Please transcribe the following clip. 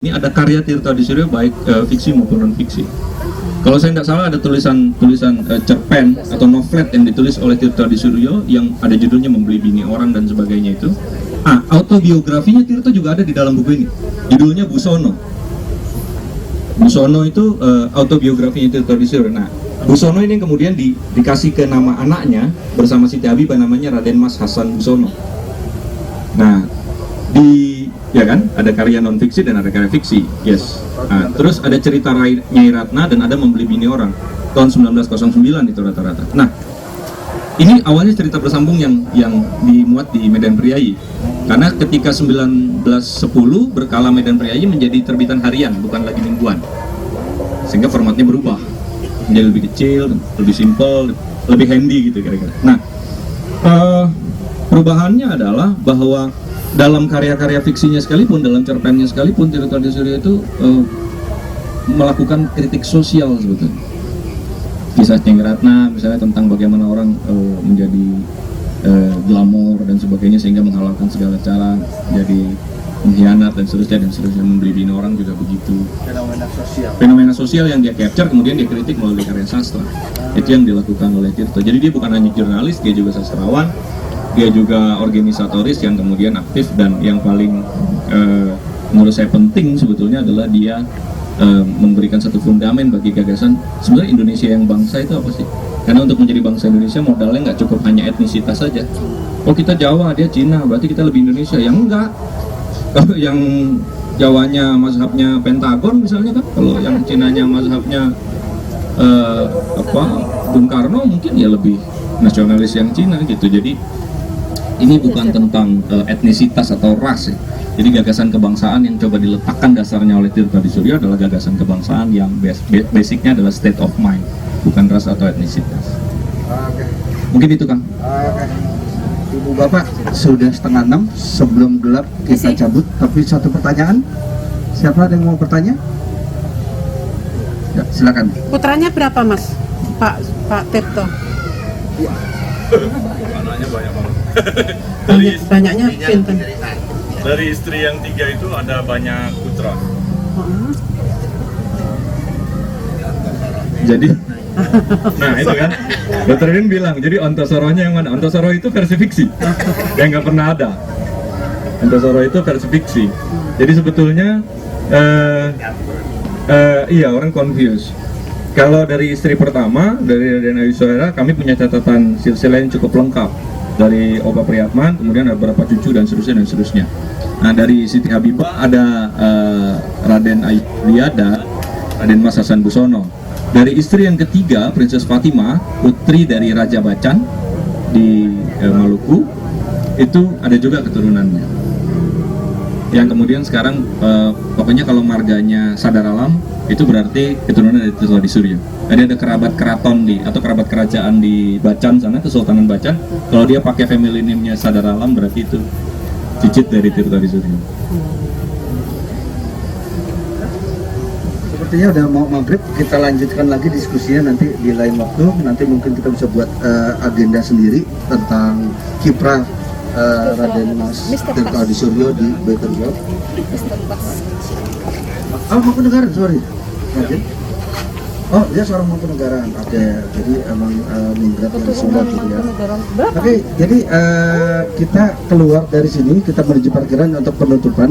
Ini ada karya Tirta Disurio baik fiksi maupun non fiksi. Kalau saya tidak salah ada tulisan cerpen atau novelet yang ditulis oleh Tirta Disurio yang ada judulnya Membeli Bini Orang dan sebagainya itu. Autobiografinya Tirta juga ada di dalam buku ini. Judulnya Busono. Busono itu autobiografinya Tirta Disurio. Nah, Busono ini kemudian dikasih ke nama anaknya bersama Siti Habibah, namanya Raden Mas Hasan Busono. Nah, ya kan, ada karya non fiksi dan ada karya fiksi, yes. Nah, terus ada cerita Nyai Ratna dan ada Membeli Bini Orang tahun 1909 itu rata-rata. Nah, ini awalnya cerita bersambung yang dimuat di Medan Priayi. Karena ketika 1910 berkala Medan Priayi menjadi terbitan harian, bukan lagi mingguan. Sehingga formatnya berubah menjadi lebih kecil, lebih simple, lebih handy gitu kira-kira. Nah, perubahannya adalah bahwa dalam karya-karya fiksinya sekalipun, dalam cerpennya sekalipun, Tirta Disurio itu melakukan kritik sosial sebetulnya. Kisah Nyai Ratna misalnya tentang bagaimana orang menjadi glamor dan sebagainya sehingga menghalalkan segala cara, jadi mengkhianat dan seterusnya. Membeli bini orang juga begitu. Fenomena sosial yang dia capture kemudian dia kritik melalui karya sastra. Itu yang dilakukan oleh Tirta. Jadi dia bukan hanya jurnalis, dia juga sastrawan. Dia juga organisatoris yang kemudian aktif, dan yang paling menurut saya penting sebetulnya adalah dia memberikan satu fundamen bagi gagasan sebenarnya Indonesia yang bangsa itu apa sih? Karena untuk menjadi bangsa Indonesia modalnya nggak cukup hanya etnisitas saja. Oh, kita Jawa, dia Cina, berarti kita lebih Indonesia. Yang enggak. Kalau yang Jawanya mazhabnya Pentagon misalnya kan, kalau yang Cinanya mazhabnya Bung Karno mungkin ya lebih nasionalis yang Cina gitu. Jadi ini bukan tentang etnisitas atau ras ya. Jadi gagasan kebangsaan yang coba diletakkan dasarnya oleh Tirta Disurio adalah gagasan kebangsaan yang basicnya adalah state of mind, bukan ras atau etnisitas. Mungkin itu Kang. Ibu Bapak, sudah 5:30, sebelum gelap kita cabut. Tapi satu pertanyaan, siapa yang mau bertanya? Ya, silakan. Putranya berapa Mas? Pak Tirta? Anaknya banyak banget. Banyaknya pinten. Dari istri yang 3 itu ada banyak putra. Jadi, nah itu kan, Dr. Rin bilang, jadi Antasoronya yang mana? Antasoro itu versi fiksi, yang nggak pernah ada. Antasoro itu versi fiksi. Jadi sebetulnya, iya orang confused. Kalau dari istri pertama, dari Raden Ayusuera, kami punya catatan silsilah yang cukup lengkap. Dari Opa Priyatman, kemudian ada beberapa cucu dan seterusnya. Nah, dari Siti Habibah ada Raden Ayusuria, Raden Mas Hasan Busono. Dari istri yang ketiga, Princess Fatima, putri dari Raja Bacan di Maluku, itu ada juga keturunannya. Yang kemudian sekarang, pokoknya kalau marganya Sadar Alam, itu berarti keturunan dari Tirta Disurio. Jadi ada kerabat keraton atau kerabat kerajaan di Bacan sana, Kesultanan Bacan. Kalau dia pakai family name-nya Sadar Alam, berarti itu cicit dari Tirta Disurio. Sepertinya udah mau maghrib, kita lanjutkan lagi diskusinya nanti di lain waktu. Nanti mungkin kita bisa buat agenda sendiri tentang kiprah Raden Mas Tirta Disurio di Better World. Mangkunegaran, sorry. Oh, dia seorang Mangkunegaran. Oke, jadi emang minggat dari Sunda gitu ya. Oke, jadi kita keluar dari sini, kita menuju parkiran untuk penutupan.